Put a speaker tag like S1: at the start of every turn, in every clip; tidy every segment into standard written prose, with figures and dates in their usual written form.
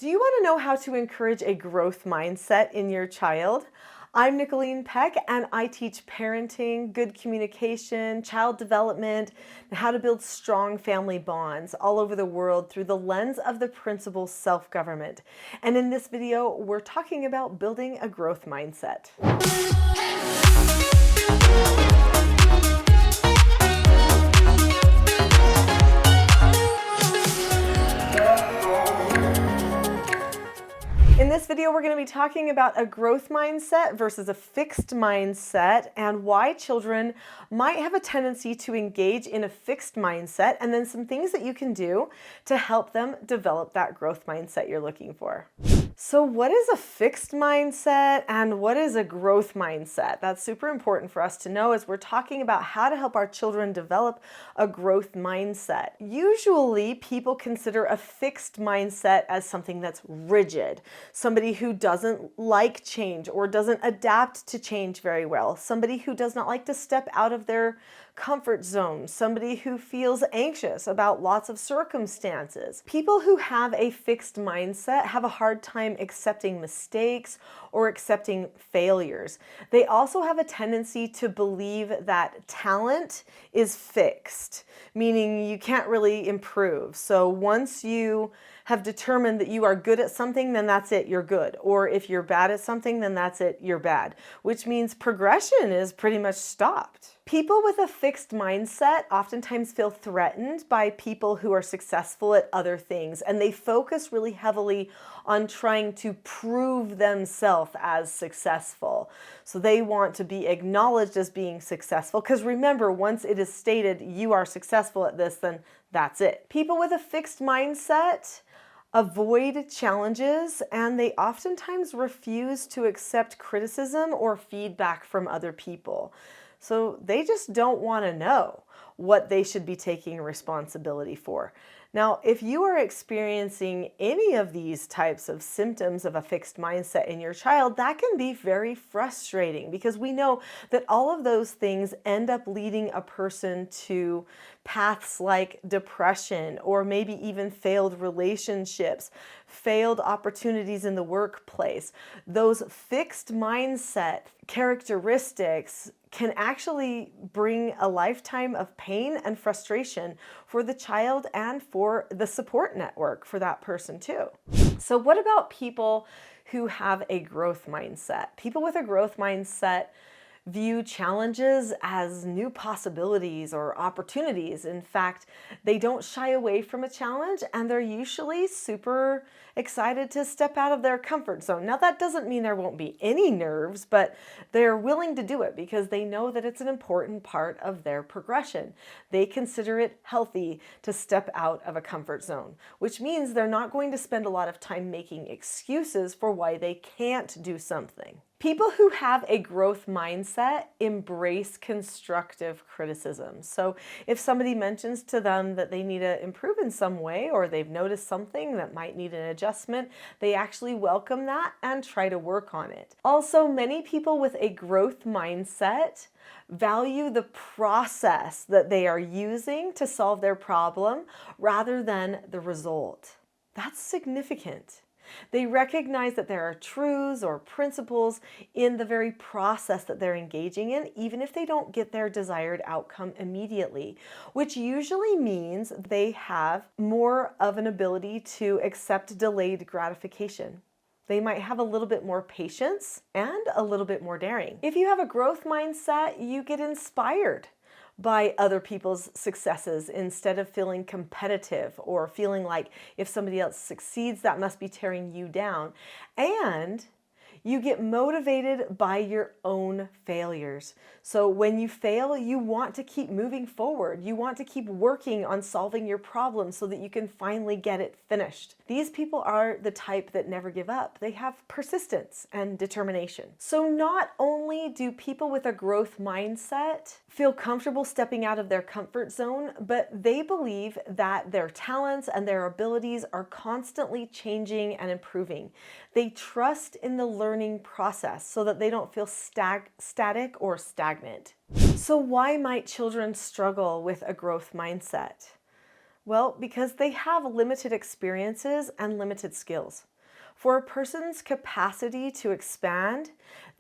S1: Do you want to know how to encourage a growth mindset in your child? I'm Nicholeen Peck, and I teach parenting, good communication, child development, and how to build strong family bonds all over the world through the lens of the principle self-government. And in this video, we're talking about building a growth mindset. In this video, we're going to be talking about a growth mindset versus a fixed mindset and why children might have a tendency to engage in a fixed mindset, and then some things that you can do to help them develop that growth mindset you're looking for. So what is a fixed mindset and what is a growth mindset? That's super important for us to know as we're talking about how to help our children develop a growth mindset. Usually people consider a fixed mindset as something that's rigid, somebody who doesn't like change or doesn't adapt to change very well, somebody who does not like to step out of their comfort zone, somebody who feels anxious about lots of circumstances. People who have a fixed mindset have a hard time accepting mistakes or accepting failures. They also have a tendency to believe that talent is fixed, meaning you can't really improve. So once you have determined that you are good at something, then that's it, you're good. Or if you're bad at something, then that's it, you're bad, which means progression is pretty much stopped. People with a fixed mindset oftentimes feel threatened by people who are successful at other things, and they focus really heavily on trying to prove themselves as successful. So they want to be acknowledged as being successful, because remember, once it is stated you are successful at this, then that's it. People with a fixed mindset avoid challenges, and they oftentimes refuse to accept criticism or feedback from other people. So they just don't want to know what they should be taking responsibility for. Now, if you are experiencing any of these types of symptoms of a fixed mindset in your child, that can be very frustrating, because we know that all of those things end up leading a person to paths like depression, or maybe even failed relationships, failed opportunities in the workplace. Those fixed mindset characteristics can actually bring a lifetime of pain and frustration for the child and for the support network for that person too. So what about people who have a growth mindset? People with a growth mindset view challenges as new possibilities or opportunities. In fact, they don't shy away from a challenge, and they're usually super excited to step out of their comfort zone. Now, that doesn't mean there won't be any nerves, but they're willing to do it because they know that it's an important part of their progression. They consider it healthy to step out of a comfort zone, which means they're not going to spend a lot of time making excuses for why they can't do something. People who have a growth mindset embrace constructive criticism. So if somebody mentions to them that they need to improve in some way, or they've noticed something that might need an adjustment, they actually welcome that and try to work on it. Also, many people with a growth mindset value the process that they are using to solve their problem rather than the result. That's significant. They recognize that there are truths or principles in the very process that they're engaging in, even if they don't get their desired outcome immediately, which usually means they have more of an ability to accept delayed gratification. They might have a little bit more patience and a little bit more daring. If you have a growth mindset, you get inspired by other people's successes instead of feeling competitive or feeling like if somebody else succeeds, that must be tearing you down. And you get motivated by your own failures. So when you fail, you want to keep moving forward. You want to keep working on solving your problem so that you can finally get it finished. These people are the type that never give up. They have persistence and determination. So not only do people with a growth mindset feel comfortable stepping out of their comfort zone, but they believe that their talents and their abilities are constantly changing and improving. They trust in the learning process so that they don't feel static or stagnant. So why might children struggle with a growth mindset? Well, because they have limited experiences and limited skills. For a person's capacity to expand,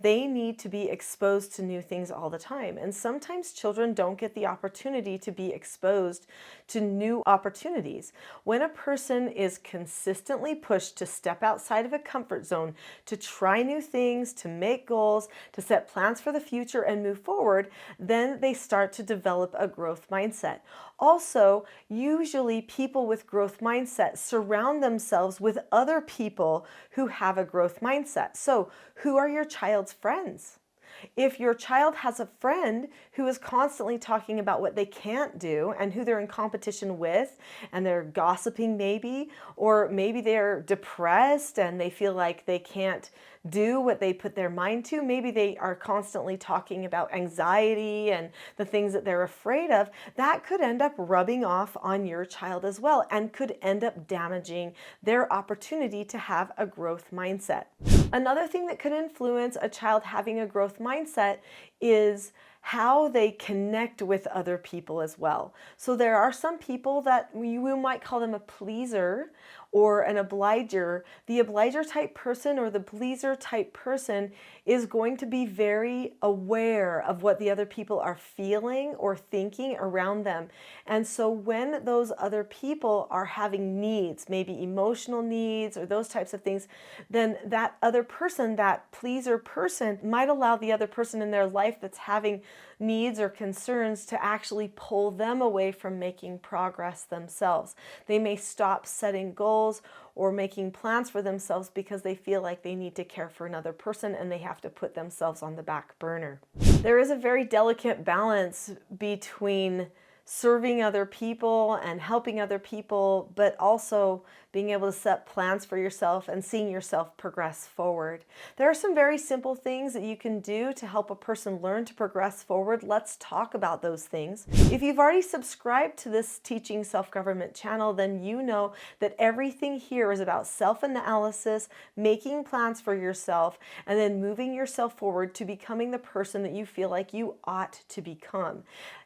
S1: they need to be exposed to new things all the time. And sometimes children don't get the opportunity to be exposed to new opportunities. When a person is consistently pushed to step outside of a comfort zone, to try new things, to make goals, to set plans for the future and move forward, then they start to develop a growth mindset. Also, usually people with growth mindset surround themselves with other people who have a growth mindset. So, who are your child's friends? If your child has a friend who is constantly talking about what they can't do and who they're in competition with, and they're gossiping maybe, or maybe they're depressed and they feel like they can't do what they put their mind to, maybe they are constantly talking about anxiety and the things that they're afraid of, that could end up rubbing off on your child as well and could end up damaging their opportunity to have a growth mindset. Another thing that could influence a child having a growth mindset is how they connect with other people as well. So there are some people that we might call them a pleaser or an obliger. The obliger type person or the pleaser type person is going to be very aware of what the other people are feeling or thinking around them. And so when those other people are having needs, maybe emotional needs or those types of things, then that other person, that pleaser person, might allow the other person in their life that's having needs or concerns to actually pull them away from making progress themselves. They may stop setting goals or making plans for themselves because they feel like they need to care for another person and they have to put themselves on the back burner. There is a very delicate balance between serving other people and helping other people, but also being able to set plans for yourself and seeing yourself progress forward. There are some very simple things that you can do to help a person learn to progress forward. Let's talk about those things. If you've already subscribed to this Teaching Self-Government channel, then you know that everything here is about self-analysis, making plans for yourself, and then moving yourself forward to becoming the person that you feel like you ought to become.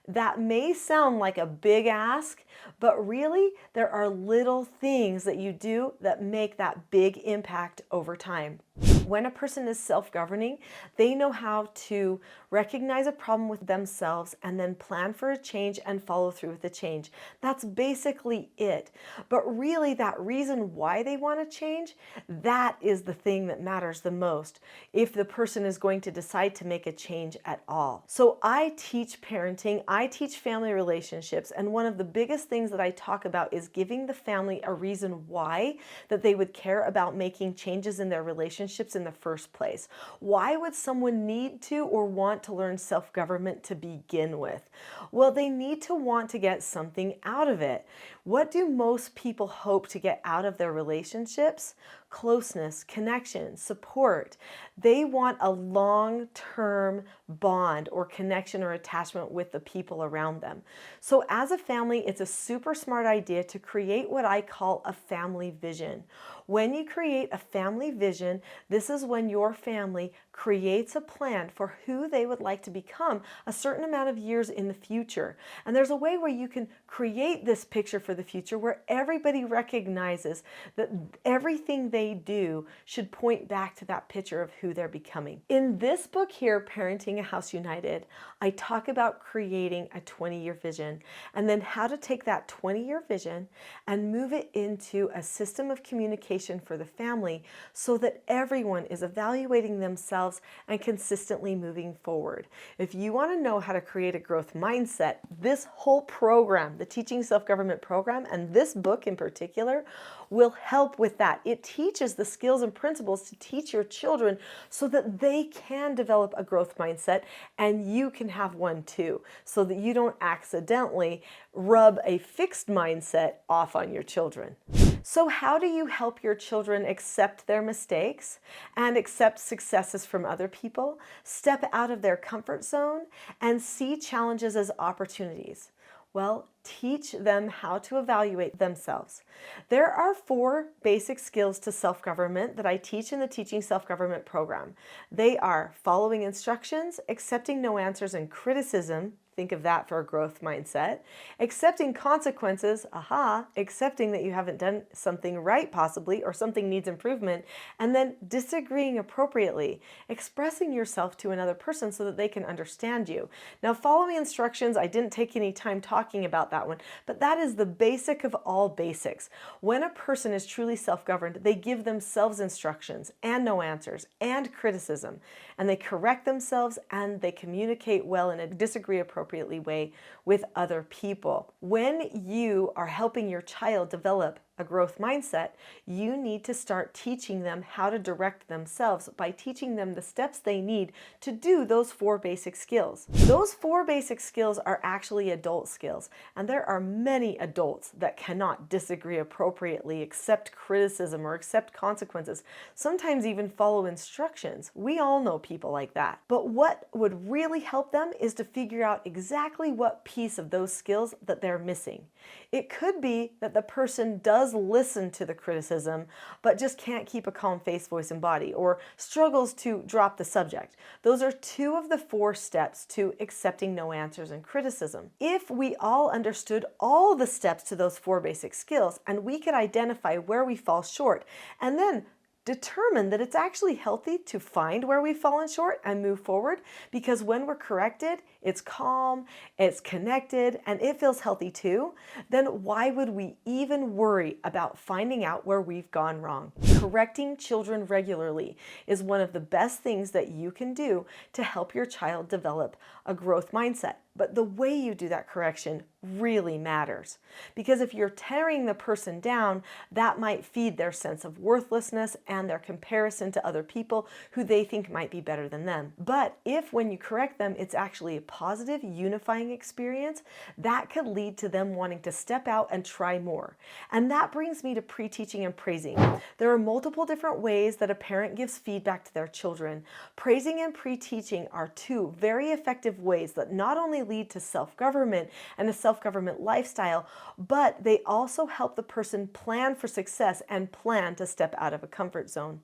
S1: That may sound like a big ask, but really there are little things that you do that make that big impact over time. When a person is self-governing, they know how to recognize a problem with themselves and then plan for a change and follow through with the change. That's basically it. But really that reason why they want to change, that is the thing that matters the most if the person is going to decide to make a change at all. So I teach parenting, I teach family relationships, and one of the biggest things that I talk about is giving the family a reason why that they would care about making changes in their relationships in the first place. Why would someone need to or want to learn self-government to begin with? Well, they need to want to get something out of it. What do most people hope to get out of their relationships? Closeness, connection, support. They want a long-term bond or connection or attachment with the people around them. So as a family, it's a super smart idea to create what I call a family vision. When you create a family vision, this is when your family creates a plan for who they would like to become a certain amount of years in the future. And there's a way where you can create this picture for the future where everybody recognizes that everything they do should point back to that picture of who they're becoming. In this book here, Parenting a House United, I talk about creating a 20-year vision and then how to take that 20-year vision and move it into a system of communication for the family so that everyone is evaluating themselves and consistently moving forward. If you want to know how to create a growth mindset, this whole program, the Teaching Self-Government program, and this book in particular, will help with that. It teaches the skills and principles to teach your children so that they can develop a growth mindset and you can have one too, so that you don't accidentally rub a fixed mindset off on your children. So how do you help your children accept their mistakes and accept successes from other people, step out of their comfort zone, and see challenges as opportunities? Well, teach them how to evaluate themselves. There are 4 basic skills to self-government that I teach in the Teaching Self-Government program. They are following instructions, accepting no answers and criticism, Think of that for a growth mindset. Accepting consequences, accepting that you haven't done something right possibly or something needs improvement, and then disagreeing appropriately, expressing yourself to another person so that they can understand you. Now, following instructions, I didn't take any time talking about that one, but that is the basic of all basics. When a person is truly self-governed, they give themselves instructions and no answers and criticism, and they correct themselves and they communicate well in a disagree appropriately way with other people. When you are helping your child develop a growth mindset, you need to start teaching them how to direct themselves by teaching them the steps they need to do those 4 basic skills. Those 4 basic skills are actually adult skills, and there are many adults that cannot disagree appropriately, accept criticism, or accept consequences, sometimes even follow instructions. We all know people like that. But what would really help them is to figure out exactly what piece of those skills that they're missing. It could be that the person does listen to the criticism, but just can't keep a calm face, voice, and body, or struggles to drop the subject. Those are 2 of the 4 steps to accepting no answers and criticism. If we all understood all the steps to those 4 basic skills, and we could identify where we fall short, and then determine that it's actually healthy to find where we've fallen short and move forward, because when we're corrected, it's calm, it's connected, and it feels healthy too, then why would we even worry about finding out where we've gone wrong? Correcting children regularly is one of the best things that you can do to help your child develop a growth mindset. But the way you do that correction really matters, because if you're tearing the person down, that might feed their sense of worthlessness and their comparison to other people who they think might be better than them. But if when you correct them, it's actually a positive, unifying experience, that could lead to them wanting to step out and try more. And that brings me to pre-teaching and praising. There are multiple different ways that a parent gives feedback to their children. Praising and pre-teaching are 2 very effective ways that not only lead to self-government and a self-government lifestyle, but they also help the person plan for success and plan to step out of a comfort zone.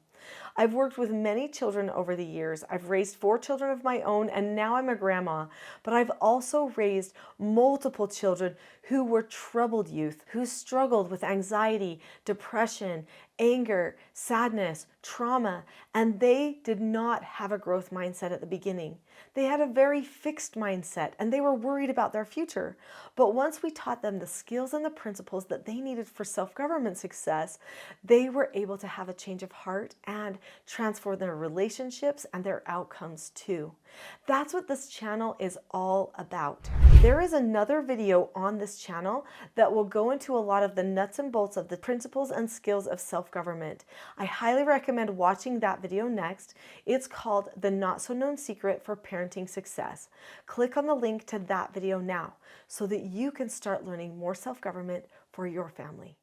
S1: I've worked with many children over the years. I've raised 4 children of my own, and now I'm a grandma. But I've also raised multiple children who were troubled youth, who struggled with anxiety, depression, anger, sadness, trauma, and they did not have a growth mindset at the beginning. They had a very fixed mindset, and they were worried about their future. But once we taught them the skills and the principles that they needed for self-government success, they were able to have a change of heart and transform their relationships and their outcomes too. That's what this channel is all about. There is another video on this channel that will go into a lot of the nuts and bolts of the principles and skills of self-government. I highly recommend watching that video next. It's called The Not So Known Secret for Parenting Success. Click on the link to that video now so that you can start learning more self-government for your family.